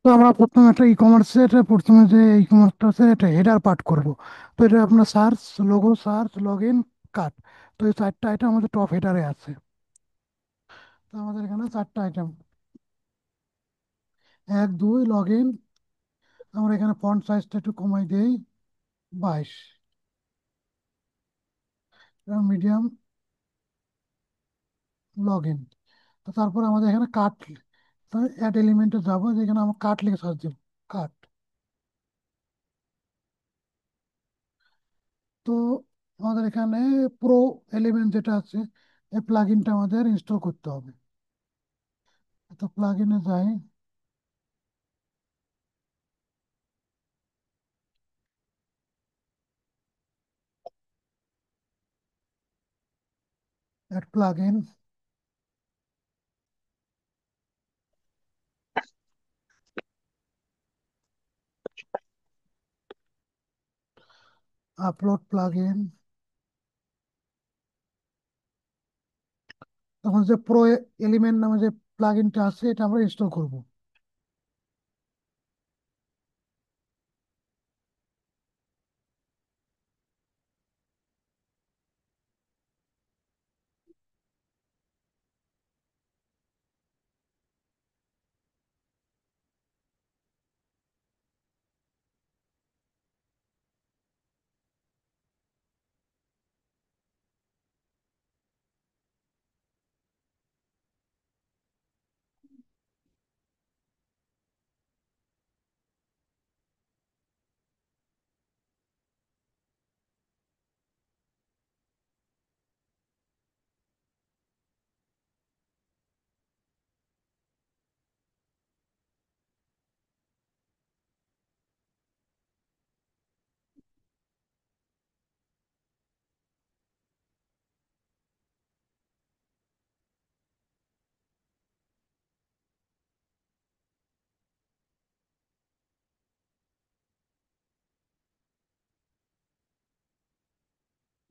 তো আমরা প্রথমে একটা ই কমার্সের প্রথমে যে ই কমার্সটা আছে এটা হেডার পার্ট করব। তো এটা আপনার search, logo, search, log in, cut. তো এই চারটা আইটেম আমাদের টপ হেডারে আছে। তো আমাদের এখানে চারটা আইটেম, 1, 2, লগ ইন। আমরা এখানে ফন্ট সাইজটা একটু কমাই দিই, 22, এবং মিডিয়াম, লগ ইন। তো তারপর আমাদের এখানে কাট, অ্যাড এলিমেন্টে যাবো, যেখানে আমরা কাট লিখে সার্চ দিব, কাট। তো আমাদের এখানে প্রো এলিমেন্ট যেটা আছে, এই প্লাগইনটা আমাদের ইনস্টল করতে হবে। তো প্লাগইনে যাই, অ্যাড প্লাগইন, আপলোড প্লাগইন। তখন যে প্রো এলিমেন্ট নামে যে প্লাগইনটা আছে এটা আমরা ইনস্টল করব।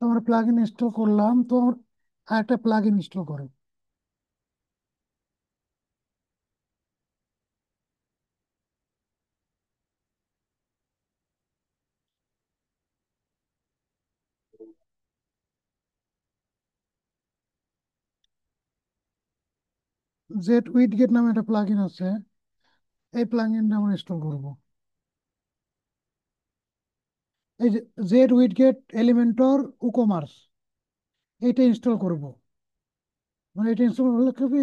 তো আমরা প্লাগইন ইনস্টল করলাম, তো আরেকটা প্লাগইন ইনস্টল করে, জেড উইডগেট নামে একটা প্লাগইন আছে, এই প্লাগইনটা আমরা ইনস্টল করব। এই যে জেড উইডগেট এলিমেন্টর উকমার্স, এইটা ইনস্টল করব। মানে এটা ইনস্টল করলে কি হবে,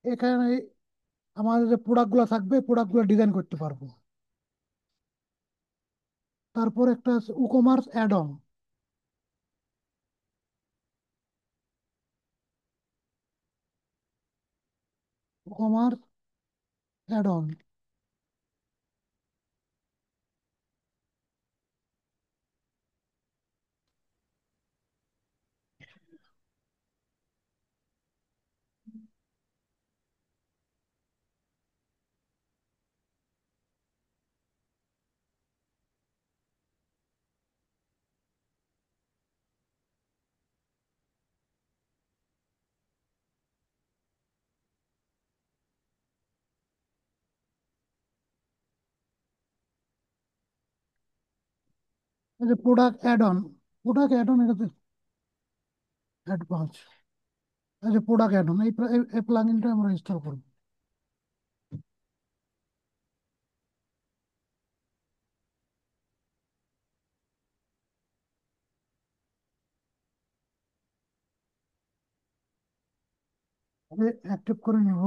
এখানে আমাদের যে প্রোডাক্টগুলো থাকবে প্রোডাক্টগুলো ডিজাইন করতে পারবো। তারপর একটা আছে WooCommerce add on, WooCommerce add on. এই যে প্রোডাক্ট অ্যাড অন এটাতে অ্যাডভান্স, এই যে প্রোডাক্ট অ্যাড অন, এই প্লাগইনটা আমরা ইনস্টল করব। অ্যাক্টিভ করে নিব।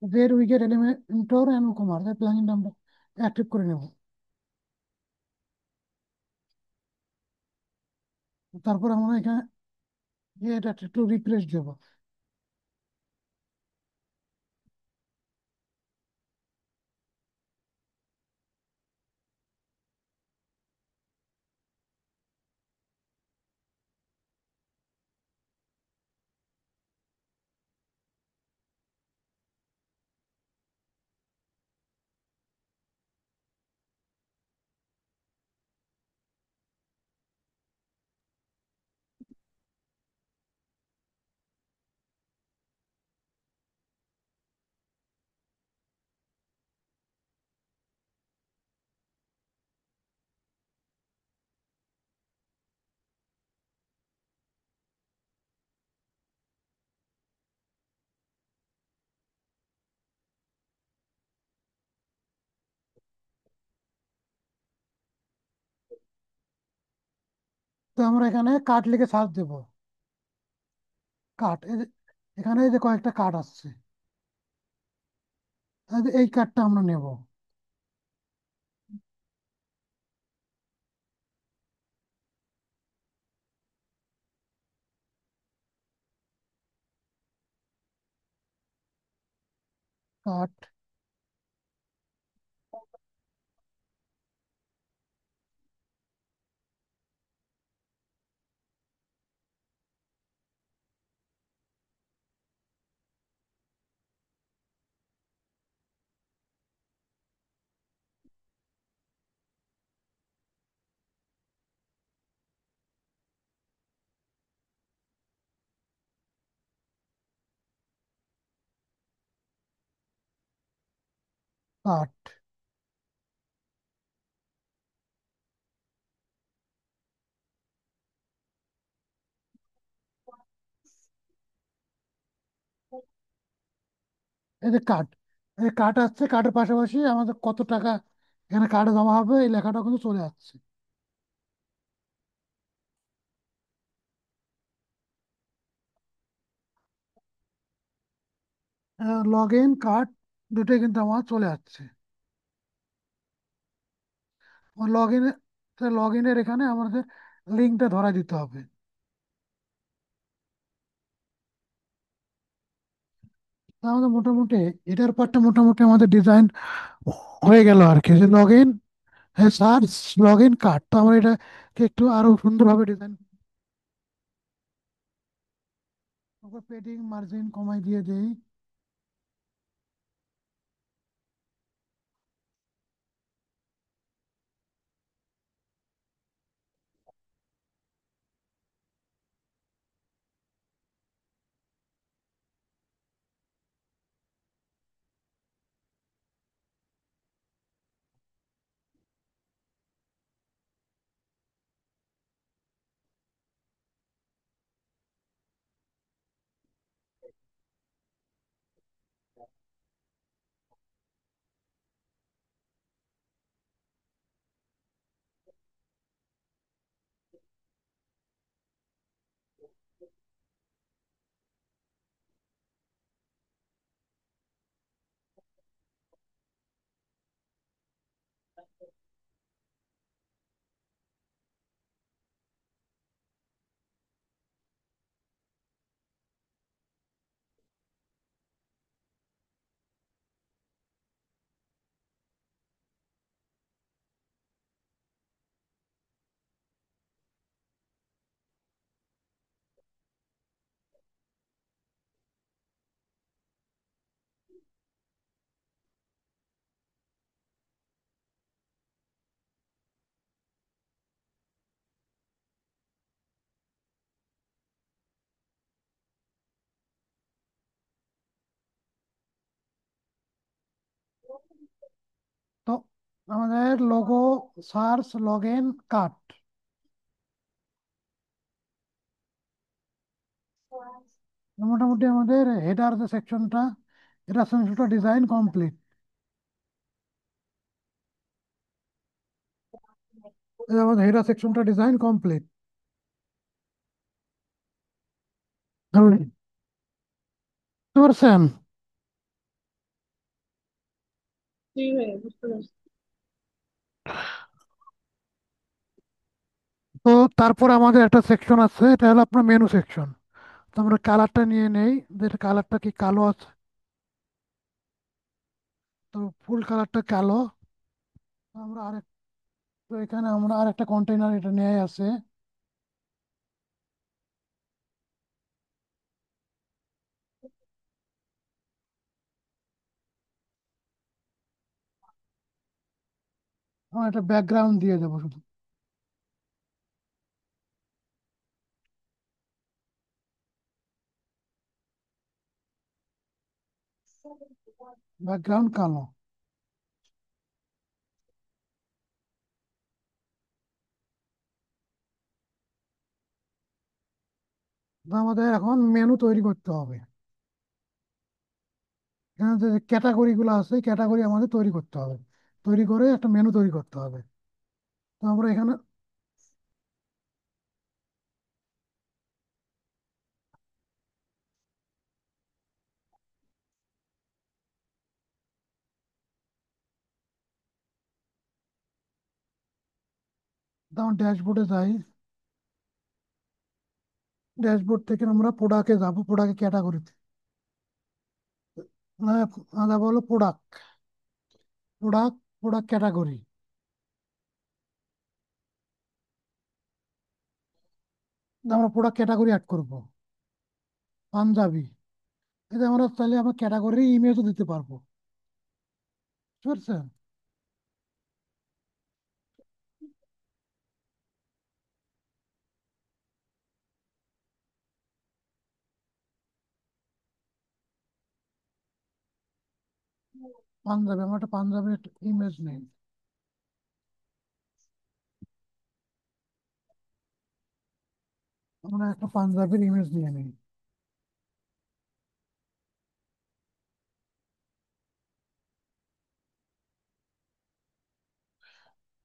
Z widget Elementor and WooCommerce, এই প্লাগইনটা আমরা অ্যাক্টিভ করে নেব। তারপর আমরা এখানে এটা একটু রিফ্রেশ দেবো। তো আমরা এখানে কার্ড লিখে সার্চ দেবো। কার্ড, এখানে এই যে কয়েকটা কার্ড আসছে, এই যে এই কার্ডটা আমরা নেব। Card, card. এই যে কার্ড, এই কার্ড আসছে, কার্ডের পাশাপাশি আমাদের কত টাকা এখানে কার্ডে জমা হবে এই লেখাটা কিন্তু চলে যাচ্ছে। লগ ইন কার্ড দুটোই কিন্তু আমার চলে যাচ্ছে। লগ ইন, লগ ইনের এখানে আমাদের লিঙ্কটা ধরা দিতে হবে। তা আমাদের মোটামুটি এটার পার্টটা মোটামুটি আমাদের ডিজাইন হয়ে গেল আর কি, যে log in, search, log in card. তো আমরা এটাকে একটু আরো সুন্দরভাবে ডিজাইন, পেডিং মার্জিন কমাই দিয়ে দেই। তো আমাদের logo, search, log in, card, মোটামুটি আমাদের হেডার যে সেকশনটা, এটা সেকশনটা ডিজাইন কমপ্লিট। আমাদের হেডার সেকশনটা ডিজাইন কমপ্লিট। বুঝতে পারছেন? জি ভাই, বুঝতে পারছি। তো তারপর আমাদের একটা সেকশন আছে, এটা হলো আপনার মেনু সেকশন। তো আমরা কালারটা নিয়ে নেই, যেটা কালারটা কি কালো আছে। তো ফুল কালারটা কালো। তো আমরা আরেক তো এখানে আমরা আরেকটা কন্টেইনার এটা নিয়ে আছে। আমরা একটা ব্যাকগ্রাউন্ড দিয়ে দেবো শুধু। ব্যাকগ্রাউন্ড কালো। তো আমাদের এখন মেনু তৈরি করতে হবে। এখানে যে ক্যাটাগরি গুলো আছে, ক্যাটাগরি আমাদের তৈরি করতে হবে। তৈরি করে একটা মেনু তৈরি করতে হবে। তো আমরা এখানে যেমন ড্যাশবোর্ডে যাই। ড্যাশবোর্ড থেকে আমরা প্রোডাক্টে যাবো, প্রোডাক্ট ক্যাটাগরিতে। যাবো হলো প্রোডাক্ট। Product category. আমরা প্রোডাক্ট ক্যাটাগরি অ্যাড করবো। পাঞ্জাবি। এতে আমরা চাইলে আমরা ক্যাটাগরি ইমেজও দিতে পারবো। বুঝতে পারছেন? পাঞ্জাবি, আমরা একটা পাঞ্জাবির ইমেজ নেই। আমরা একটা পাঞ্জাবির ইমেজ নিয়ে নিই।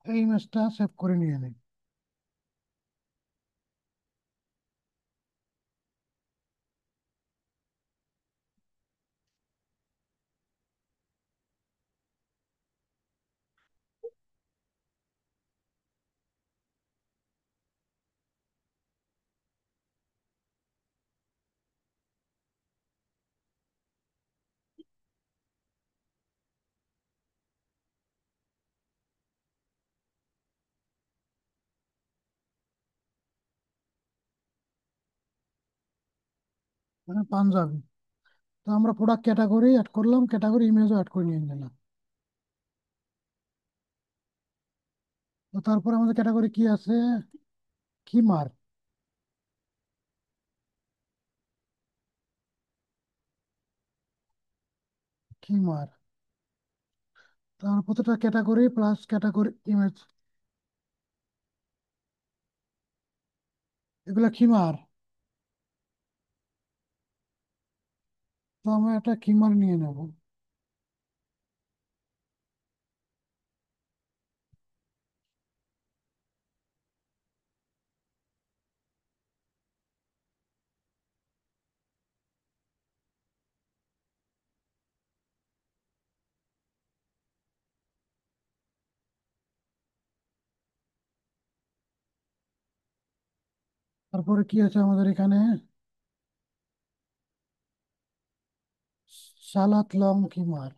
এই ইমেজটা সেভ করে নিয়ে নিই। মানে পাঞ্জাবি। তো আমরা প্রোডাক্ট ক্যাটাগরি অ্যাড করলাম, ক্যাটাগরি ইমেজও অ্যাড করে নিয়ে নিলাম। তো তারপর আমাদের ক্যাটাগরি কি আছে? খিমার। খিমার। তার প্রতিটা ক্যাটাগরি প্লাস ক্যাটাগরি ইমেজ, এগুলা খিমার। তো আমরা একটা খিমার নিয়ে নেব। তারপরে কি আছে আমাদের এখানে? সালাত লং খিমার।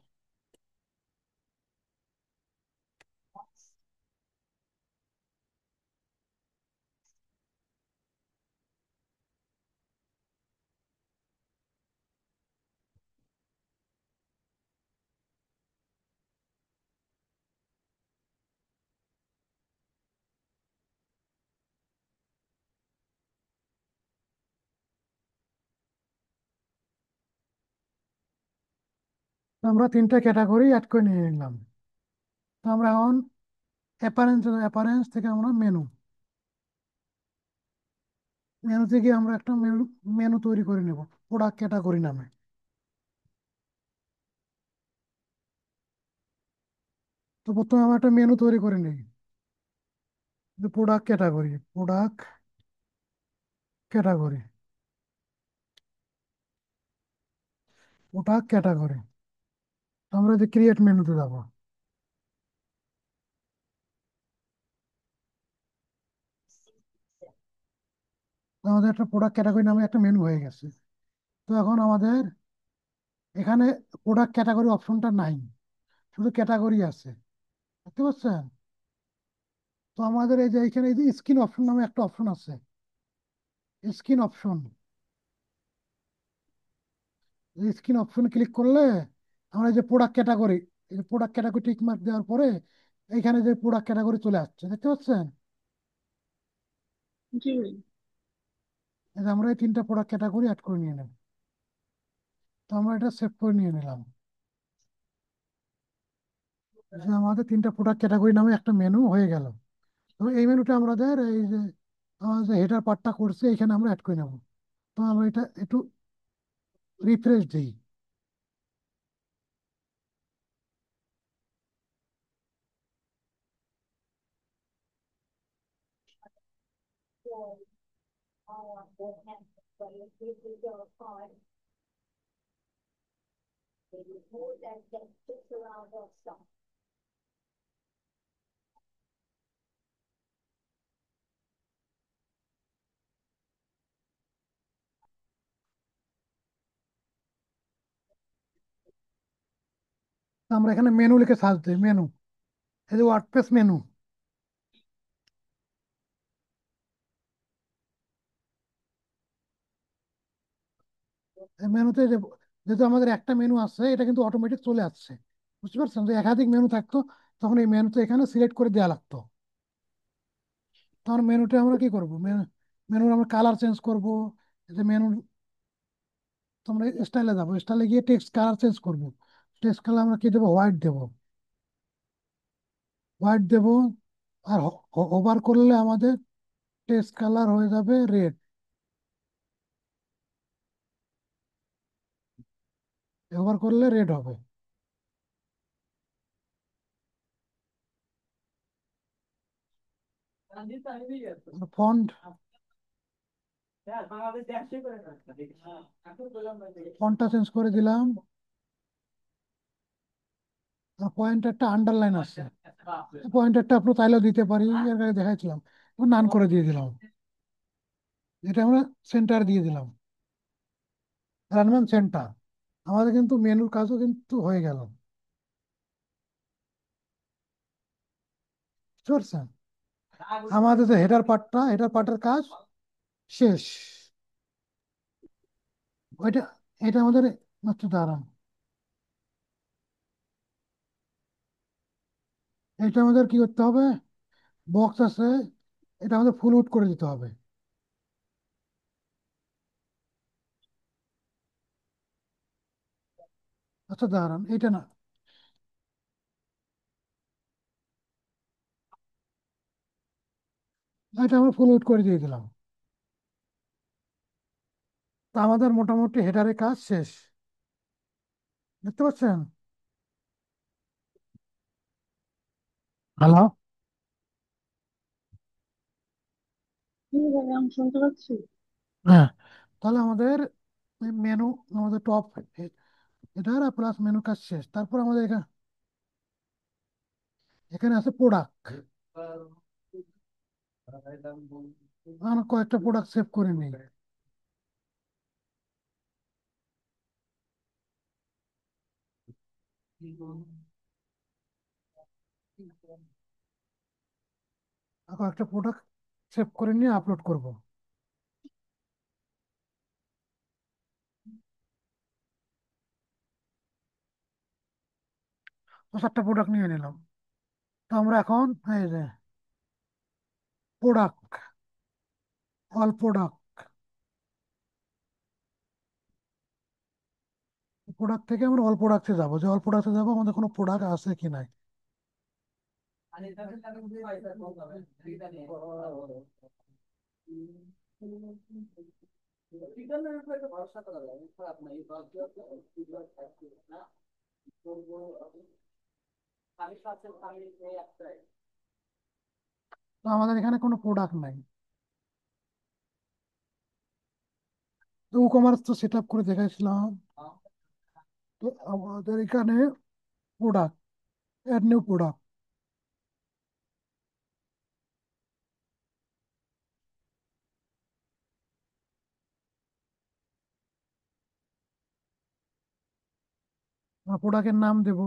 তো আমরা তিনটা ক্যাটাগরি অ্যাড করে নিয়ে নিলাম। তো আমরা এখন অ্যাপারেন্স, অ্যাপারেন্স থেকে আমরা মেনু, মেনু থেকে আমরা একটা মেনু মেনু তৈরি করে নেব প্রোডাক্ট ক্যাটাগরি নামে। তো প্রথমে আমরা একটা মেনু তৈরি করে নিই। Product category, product category, product category. আমরা যে ক্রিয়েট মেনুতে যাবো। আমাদের একটা প্রোডাক্ট ক্যাটাগরি নামে একটা মেনু হয়ে গেছে। তো এখন আমাদের এখানে প্রোডাক্ট ক্যাটাগরি অপশনটা নাই, শুধু ক্যাটাগরি আছে, বুঝতে পারছেন? তো আমাদের এই যে এখানে এই যে স্ক্রিন অপশন নামে একটা অপশন আছে, স্ক্রিন অপশন, স্ক্রিন অপশনে ক্লিক করলে আমরা এই যে প্রোডাক্ট ক্যাটাগরি, এই প্রোডাক্ট ক্যাটাগরি টিক মার্ক দেওয়ার পরে এইখানে যে প্রোডাক্ট ক্যাটাগরি চলে আসছে, দেখতে পাচ্ছেন? জি ভাই। এই যে আমরা এই তিনটা প্রোডাক্ট ক্যাটাগরি অ্যাড করে নিয়ে নেব। তো আমরা এটা সেভ করে নিয়ে নিলাম, যে আমাদের তিনটা প্রোডাক্ট ক্যাটাগরি নামে একটা মেনু হয়ে গেল। তো এই মেনুটা আমাদের এই যে আমাদের যে হেডার পার্টটা করছে এখানে আমরা অ্যাড করে নেব। তো আমরা এটা একটু রিফ্রেশ দিই। তো আমরা এখানে মেনু লিখে সার্চ দিই, মেনু, এই যে ওয়ার্ডপ্রেস মেনু। এই মেনুতে যে, যেহেতু আমাদের একটা মেনু আছে, এটা কিন্তু অটোমেটিক চলে আসছে, বুঝতে পারছেন? যে একাধিক মেনু থাকতো তখন এই মেনুতে এখানে সিলেক্ট করে দেওয়া লাগতো। তখন মেনুতে আমরা কি করবো, মেনুর আমরা কালার চেঞ্জ করবো। এই যে মেনু, তোমরা স্টাইলে যাবো, স্টাইলে গিয়ে টেক্সট কালার চেঞ্জ করবো। টেক্সট কালার আমরা কি দেবো, হোয়াইট দেবো, হোয়াইট দেবো। আর ওভার করলে আমাদের টেক্সট কালার হয়ে যাবে রেড, ওভার করলে রেড হবে। ফন্ট, ফন্টটা চেঞ্জ করে দিলাম। পয়েন্টারটা আন্ডারলাইন আছে, পয়েন্টারটা আপনি চাইলেও দিতে পারি, এর আগে দেখাইছিলাম, নান করে দিয়ে দিলাম। এটা আমরা সেন্টার দিয়ে দিলাম, রানম্যান সেন্টার। আমাদের কিন্তু মেনুর কাজও কিন্তু হয়ে গেল, বুঝতে পারছেন? আমাদের যে হেডার পার্টটা, হেডার পার্টের কাজ শেষ। ওইটা, এটা আমাদের মাত্র দাঁড়ান, এটা আমাদের কি করতে হবে, বক্স আছে, এটা আমাদের ফুল আউট করে দিতে হবে। আচ্ছা দাঁড়ান, এটা না, এটা আমরা ফুল আউট করে দিয়ে দিলাম। তা আমাদের মোটামুটি হেডারের কাজ শেষ, দেখতে পাচ্ছেন? হ্যালো? জি ভাই, আমি শুনতে পাচ্ছি। হ্যাঁ, তাহলে আমাদের মেনু, আমাদের টপ হেডার আর প্লাস মেনু কাজ শেষ। তারপর আমাদের এখানে, এখানে আছে প্রোডাক্ট। আমরা কয়েকটা প্রোডাক্ট সেভ করে নিই। আর কয়েকটা প্রোডাক্ট সেভ করে নিয়ে আপলোড করব। তো 7টা প্রোডাক্ট নিয়ে নিলাম। তো আমরা এখন এই যে প্রোডাক্ট, অল প্রোডাক্ট, প্রোডাক্ট থেকে আমরা অল প্রোডাক্টে যাবো, যে অল প্রোডাক্টে যাবো আমাদের কোনো প্রোডাক্ট আছে কি নাই। তো আমাদের এখানে কোনো প্রোডাক্ট নাই। তো ই কমার্স তো সেট আপ করে দেখাইছিলাম। তো আমাদের এখানে প্রোডাক্ট, অ্যাড নিউ প্রোডাক্ট, প্রোডাক্টের নাম দেব,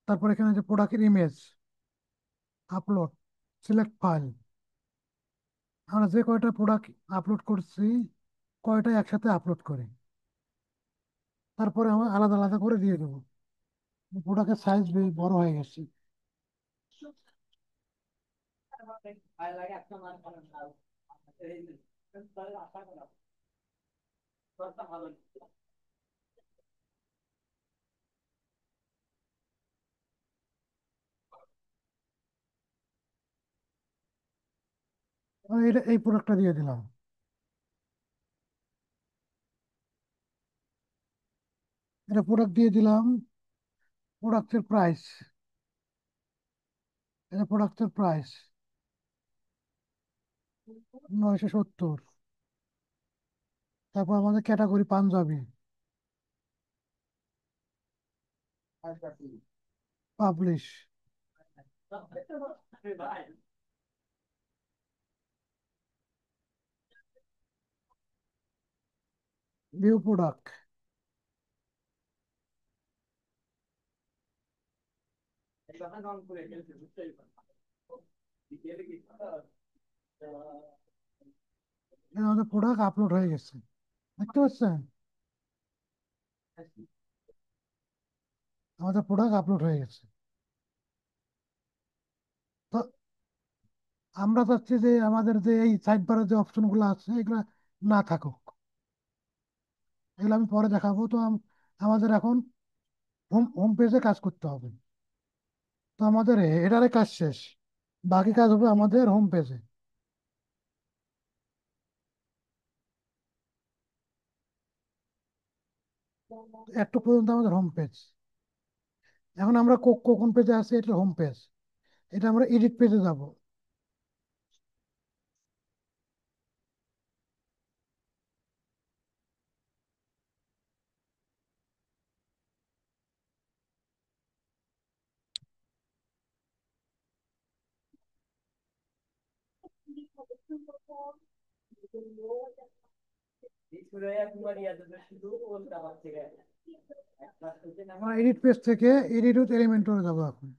তারপর এখানে যে প্রোডাক্টের ইমেজ, আপলোড, সিলেক্ট ফাইল। আমরা যে কয়টা প্রোডাক্ট আপলোড করছি, কয়টা একসাথে আপলোড করি, তারপরে আমরা আলাদা আলাদা করে দিয়ে দেবো। প্রোডাক্টের সাইজ বড় হয়ে গেছে। এই প্রোডাক্টটা দিয়ে দিলাম। এটা প্রোডাক্ট দিয়ে দিলাম। প্রোডাক্টের প্রাইস, এটা প্রোডাক্টের প্রাইস 970। তারপর আমাদের category Punjabi, publish. View product, আমাদের প্রোডাক্ট আপলোড হয়ে গেছে, দেখতে পাচ্ছেন? আমাদের প্রোডাক্ট আপলোড হয়ে গেছে। তো আমরা চাচ্ছি যে আমাদের যে এই সাইড বারের যে অপশন গুলো আছে এগুলো না থাকুক। এগুলো আমি পরে দেখাবো। তো আমাদের এখন হোম হোম পেজে কাজ করতে হবে। তো আমাদের হেডারে কাজ শেষ, বাকি কাজ হবে আমাদের হোম পেজে। একটু পর্যন্ত আমাদের হোম পেজ। এখন আমরা কোন পেজে আছি, এটা হোম পেজ। এটা আমরা এডিট পেজে যাব। আমরা এডিট পেজ থেকে এডিট উইথ এলিমেন্টরে যাবো এখন।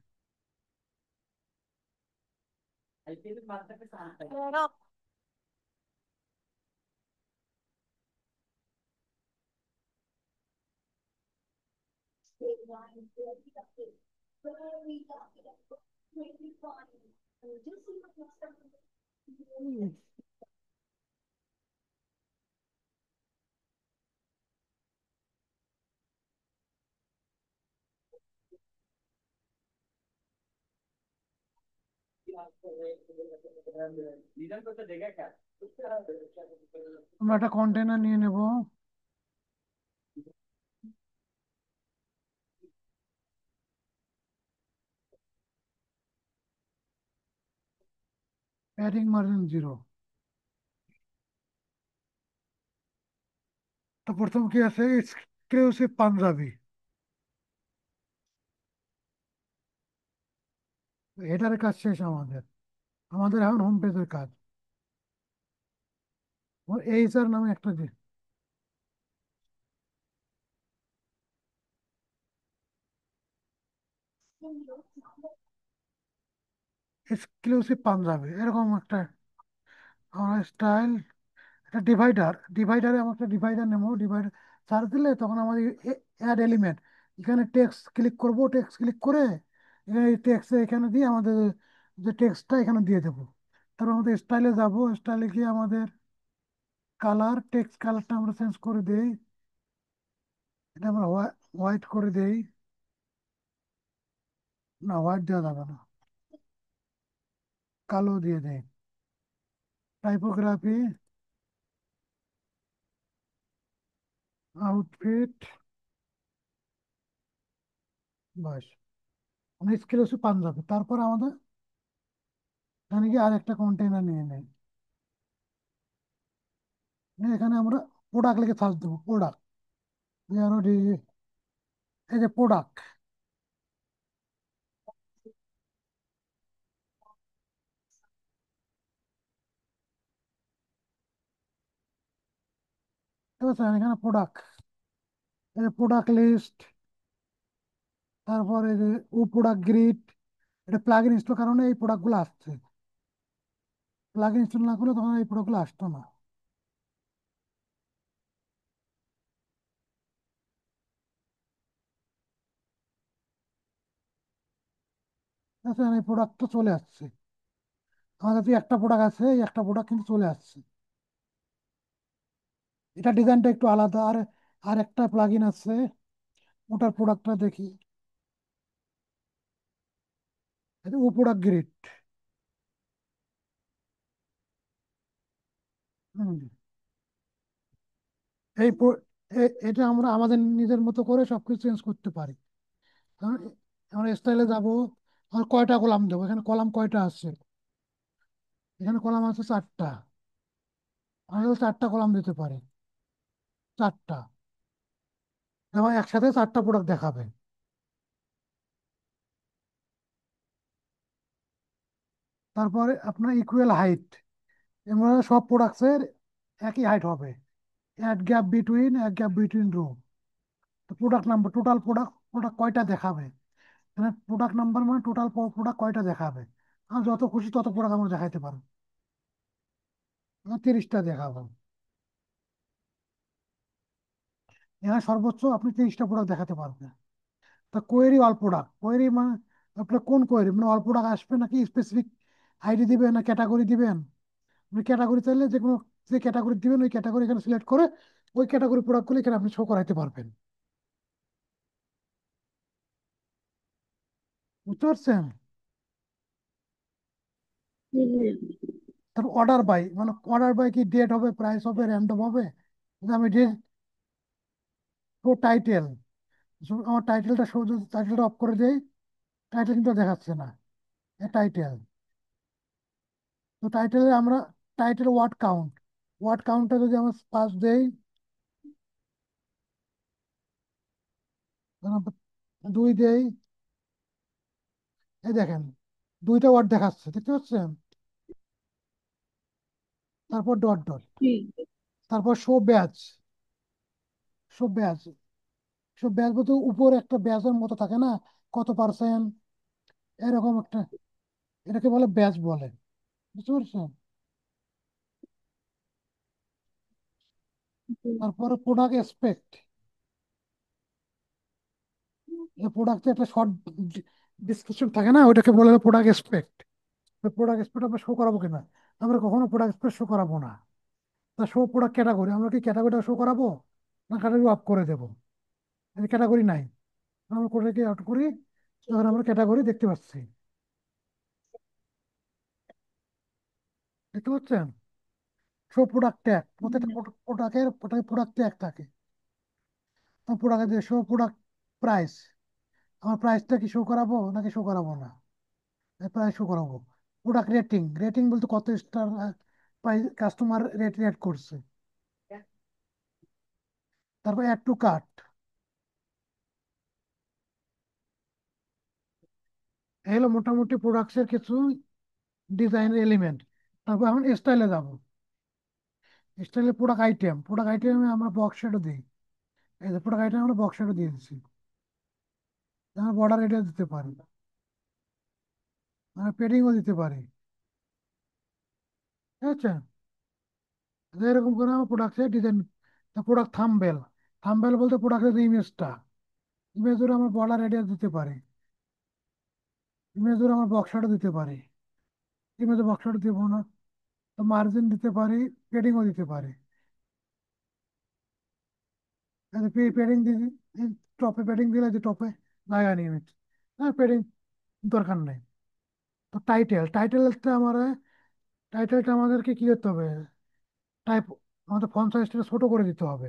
আমরা একটা কন্টেনার নিয়ে নেব। Padding margin 0। তো প্রথম কি আছে, এক্সক্লুসিভ পাঞ্জাবি। হেডারের কাজ শেষ আমাদের। আমাদের এখন হোম পেজের কাজ। এইচআর নামে একটা যে এক্সক্লুসিভ পাঞ্জাবি এরকম একটা স্টাইল। একটা ডিভাইডারে আমরা একটা ডিভাইডার নেবো। ডিভাইডার সার্চ দিলে তখন আমাদের অ্যাড এলিমেন্ট, এখানে টেক্সট ক্লিক করব। টেক্সট ক্লিক করে এখানে এই টেক্সট এখানে দিয়ে আমাদের যে টেক্সটটা এখানে দিয়ে দেবো। তারপর আমাদের স্টাইলে যাব। স্টাইলে গিয়ে আমাদের কালার, টেক্সট কালারটা আমরা চেঞ্জ করে দেই। এটা আমরা হোয়াইট করে দেই। না, হোয়াইট দেওয়া যাবে না, কালো দিয়ে দেই। টাইপোগ্রাফি, আউটফিট, বাস। মানে স্কেল হচ্ছে পাঞ্জাবি। তারপর আমাদের এখানে গিয়ে আরেকটা কন্টেনার নিয়ে নেই। নিয়ে এখানে আমরা প্রোডাক্ট লিখে সার্চ দেবো। প্রোডাক্ট, এই যে প্রোডাক্ট। ঠিক আছে, এখানে প্রোডাক্ট, এই যে প্রোডাক্ট লিস্ট, তারপরে যে ও প্রোডাক্ট গ্রিড, এটা প্লাগ ইন ইনস্টল কারণে এই প্রোডাক্টগুলো আসছে। প্লাগ ইন ইনস্টল না করলে তখন এই প্রোডাক্টগুলো আসতো না। আচ্ছা, এই প্রোডাক্টটা চলে আসছে। আমাদের যে একটা প্রোডাক্ট আছে, এই একটা প্রোডাক্ট কিন্তু চলে আসছে। এটা ডিজাইনটা একটু আলাদা। আর আর একটা প্লাগ ইন আছে, ওটার প্রোডাক্টটা দেখি। এটা ও প্রোডাক্ট গ্রিড। এই এটা আমরা আমাদের নিজের মতো করে সবকিছু চেঞ্জ করতে পারি। কারণ আমরা স্টাইলে যাবো, আর কয়টা কলাম দেবো, এখানে কলাম কয়টা আছে? এখানে কলাম আছে 4টা। আমরা তো 4টা কলাম দিতে পারি। 4টা, এবং একসাথে 4টা প্রোডাক্ট দেখাবে। তারপরে আপনার ইকুয়াল হাইট, এগুলো সব প্রোডাক্টসের একই হাইট হবে। এক গ্যাপ বিটুইন রো। তো product number, total product product কয়টা দেখাবে? মানে প্রোডাক্ট নাম্বার মানে টোটাল প্রোডাক্ট কয়টা দেখাবে। আর যত খুশি তত প্রোডাক্ট আমরা দেখাইতে পারবো। আমরা 30টা দেখাবো। এখানে সর্বোচ্চ আপনি 30টা প্রোডাক্ট দেখাতে পারবেন। তা কোয়েরি অল প্রোডাক্ট, কোয়েরি মানে আপনার কোন কোয়েরি, মানে অল প্রোডাক্ট আসবে নাকি স্পেসিফিক আইডি দিবেন না ক্যাটাগরি দিবেন? আপনি ক্যাটাগরি চাইলে যে কোনো, যে ক্যাটাগরি দিবেন ওই ক্যাটাগরি এখানে সিলেক্ট করে ওই ক্যাটাগরি প্রোডাক্টগুলো এখানে আপনি শো করাইতে পারবেন। বুঝতে পারছেন? জি জি। তারপর অর্ডার বাই, মানে অর্ডার বাই কি ডেট হবে, প্রাইস হবে, র্যান্ডম হবে? যদি আমি ডেট, ও টাইটেল, আমার টাইটেলটা শো, যদি টাইটেলটা অফ করে দেই, টাইটেল কিন্তু আর দেখাচ্ছে না। টাইটেল, তো টাইটেলে আমরা টাইটেল ওয়ার্ড কাউন্ট, ওয়ার্ড কাউন্টটা যদি আমরা 5 দেই, ধরুন 2 দেই, এই দেখেন 2টা ওয়ার্ড দেখাচ্ছে, দেখতে পাচ্ছেন? তারপর ডট ডট, জি। তারপর show batch. Show batch, show batch বলতে উপরে একটা ব্যাচের মতো থাকে না, কত পার্সেন্ট, এরকম একটা, এটাকে বলে ব্যাচ বলে। বুঝতে পারছেন? জি তারপরে প্রোডাক্ট এক্সপেক্ট, এই প্রোডাক্টে একটা শর্ট ডিসক্রিপশন থাকে না, ওইটাকে বলে প্রোডাক্ট এক্সপেক্ট। প্রোডাক্ট এক্সপেক্ট আমরা শো করাবো কিনা? আমরা কখনো প্রোডাক্ট এক্সপেক্ট শো করাবো না। তা শো প্রোডাক্ট ক্যাটাগরি, আমরা কি ক্যাটাগরিটা শো করাবো না ক্যাটাগরি অফ করে দেবো? ক্যাটাগরি নাই, আমরা কোথাকে আউট করি, তখন আমরা ক্যাটাগরি দেখতে পাচ্ছি। দেখতে পাচ্ছেন? শো প্রোডাক্ট ট্যাগ, প্রত্যেকটা প্রোডাক্টের প্রোডাক্ট ট্যাগ থাকে। প্রোডাক্ট শো প্রোডাক্ট প্রাইস, আমার প্রাইসটা কি শো করাবো নাকি শো করাবো না? প্রাইস শো করাবো। প্রোডাক্ট রেটিং, রেটিং বলতে কত স্টার কাস্টমার রেট রেট করছে। তারপর অ্যাড টু কার্ট, এই হলো মোটামুটি প্রোডাক্টসের কিছু ডিজাইন এলিমেন্ট। তারপর এখন স্টাইলে যাবো। স্টাইলে প্রোডাক্ট আইটেম, প্রোডাক্ট আইটেমে আমরা বক্স শেডও দিই। এই যে প্রোডাক্ট আইটেম আমরা বক্স শেডও দিয়ে দিচ্ছি। আমরা বর্ডার এরিয়া দিতে পারি, আমরা পেডিংও দিতে পারি। ঠিক আছে? তো এরকম করে আমরা প্রোডাক্টের ডিজাইন। প্রোডাক্ট থাম্বেল, থাম্বেল বলতে প্রোডাক্টের যে ইমেজটা, ইমেজ ধরে আমরা বর্ডার এরিয়া দিতে পারি, ইমেজ ধরে আমরা বক্স শেডও দিতে পারি। ইমেজে বক্স শেডও দিব না, তো মার্জিন দিতে পারি, পেডিংও দিতে পারি। পেডিং দিয়ে, টপে পেডিং দিলে যে টপে জায়গা নিয়ে নিচ্ছে, হ্যাঁ পেডিং দরকার নেই। তো টাইটেল, টাইটেলটা আমার, টাইটেলটা আমাদেরকে কি করতে হবে? টাইপ, আমাদের ফন্ট সাইজটা ছোট করে দিতে হবে।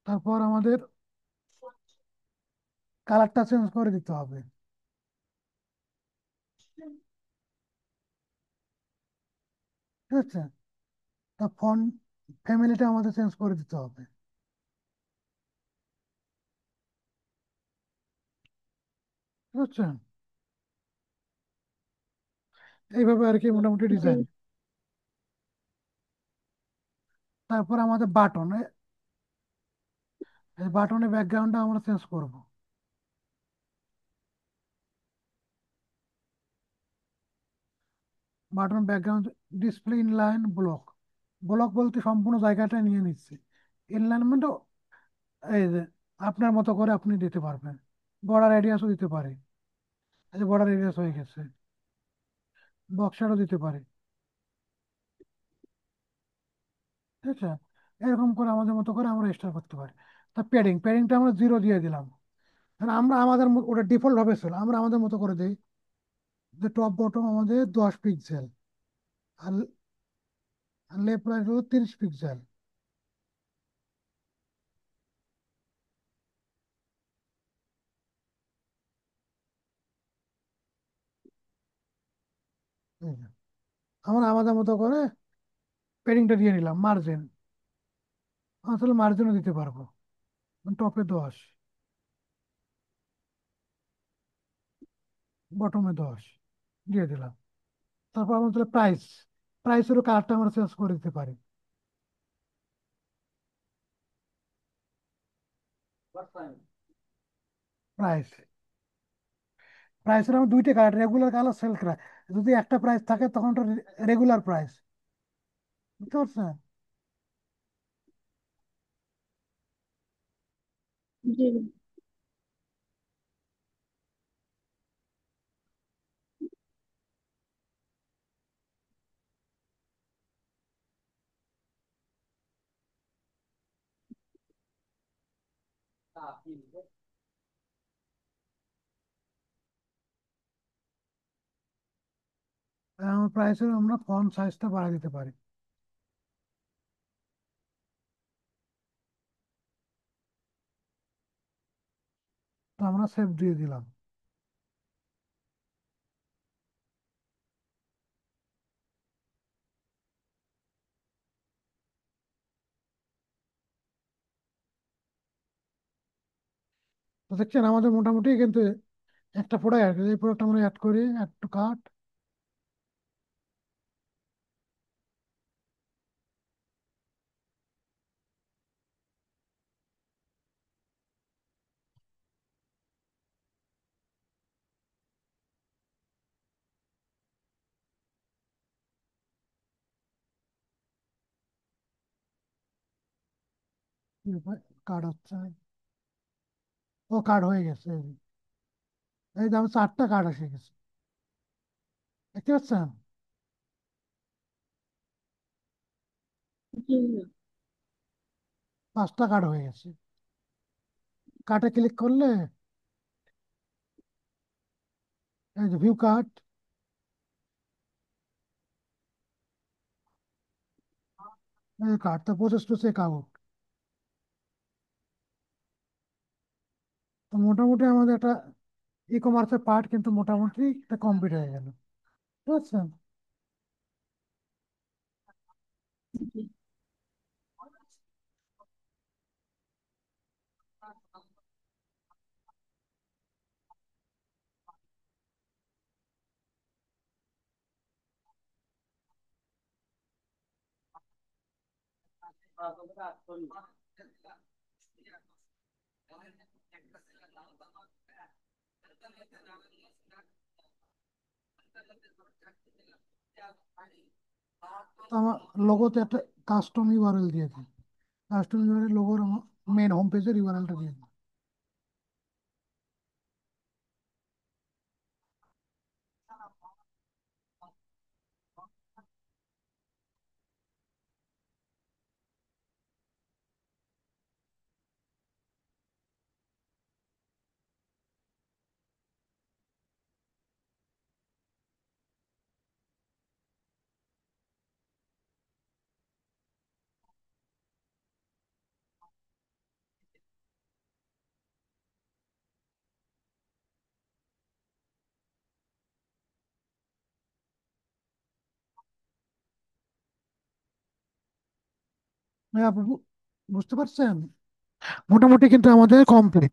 তারপর আমাদের কালারটা চেঞ্জ করে দিতে হবে। ঠিক আছে? তা ফন্ট ফ্যামিলিটা আমাদের চেঞ্জ করে দিতে হবে। ঠিক আছে? এইভাবে আর কি মোটামুটি জি। ডিজাইন। তারপর আমাদের বাটন, এই বাটনের ব্যাকগ্রাউন্ডটা আমরা চেঞ্জ করব। Button background display inline block. Block বলতে সম্পূর্ণ জায়গাটা নিয়ে নিচ্ছে। ইনলাইনমেন্টও এই যে আপনার মতো করে আপনি দিতে পারবেন। বর্ডার রেডিয়াসও দিতে পারে। এই যে বর্ডার রেডিয়াস হয়ে গেছে। বক্সারও দিতে পারে। ঠিক আছে, এরকম করে আমাদের মতো করে আমরা স্টার করতে পারি। তা প্যাডিংটা আমরা 0 দিয়ে দিলাম। কারণ আমরা আমাদের ওটা ডিফল্ট ভাবে ছিল, আমরা আমাদের মতো করে দিই যে টপ বটম আমাদের 10 পিক্সেল, আর লেফট রাইট হলো 30 পিক্সেল। আমরা আমাদের মতো করে প্যাডিংটা দিয়ে নিলাম। মার্জিন আসলে মার্জিনও দিতে পারবো, টপে 10, বটমে 10 দিয়ে দিলাম। তারপর আমরা তাহলে প্রাইসেরও কালারটা আমরা চেঞ্জ করে দিতে পারি। প্রাইস প্রাইসের আমরা দুইটা colour, regular colour, sale colour. যদি একটা প্রাইস থাকে তখন তো রেগুলার প্রাইস। বুঝতে পারছেন? জি। প্রাইসের আমরা ফন্ট সাইজটা বাড়ায় দিতে পারি। তো আমরা সেভ দিয়ে দিলাম। তো দেখছেন আমাদের মোটামুটি কিন্তু একটা প্রোডাক্ট অ্যাড করি, এই প্রোডাক্ট আমরা অ্যাড করি, অ্যাড টু কার্ট। কার্ড হচ্ছে, ও কার্ড হয়ে গেছে। এই যে আমার 4টা কার্ড এসে গেছে, দেখতে পাচ্ছেন? জি ভাইয়া। 5টা কার্ড হয়ে গেছে। কার্ডে ক্লিক করলে এই যে ভিউ কার্ড, এই কার্ড তো প্রসেস টু চেক আউট। তো মোটামুটি আমাদের একটা ই কমার্সের পার্ট কিন্তু মোটামুটি এটা কমপ্লিট হয়ে গেল। ঠিক আছে। জি। তো আমার লোগোতে একটা কাস্টম ইউআরএল দিয়ে দিই। কাস্টম ইউআরএল লোগোর মেন হোম পেজের ইউআরএলটা দিয়ে দিই। আপনি বুঝতে পারছেন? মোটামুটি কিন্তু আমাদের কমপ্লিট।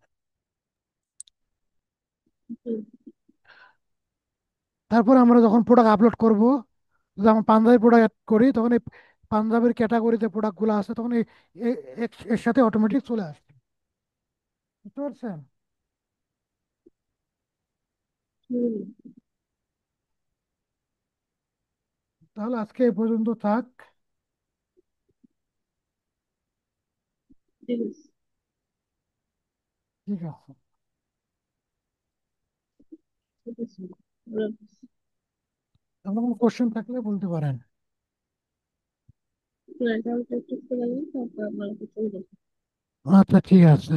জি। তারপর আমরা যখন প্রোডাক্ট আপলোড করব, যখন পাঞ্জাবি প্রোডাক্ট করি তখন এই পাঞ্জাবের ক্যাটাগরিতে প্রোডাক্টগুলো আছে তখন এর সাথে অটোমেটিক চলে আসবে। বুঝতে পারছেন? হুম। তাহলে আজকে এ পর্যন্ত থাক। ঠিক আছে। ঠিক আছে। ঠিক আছে। রাখছি। আপনার কোনো কোশ্চেন থাকলে বলতে পারেন। না, তাহলে প্র্যাকটিস করে নিই, তারপর আমার কিছু আচ্ছা, ঠিক আছে।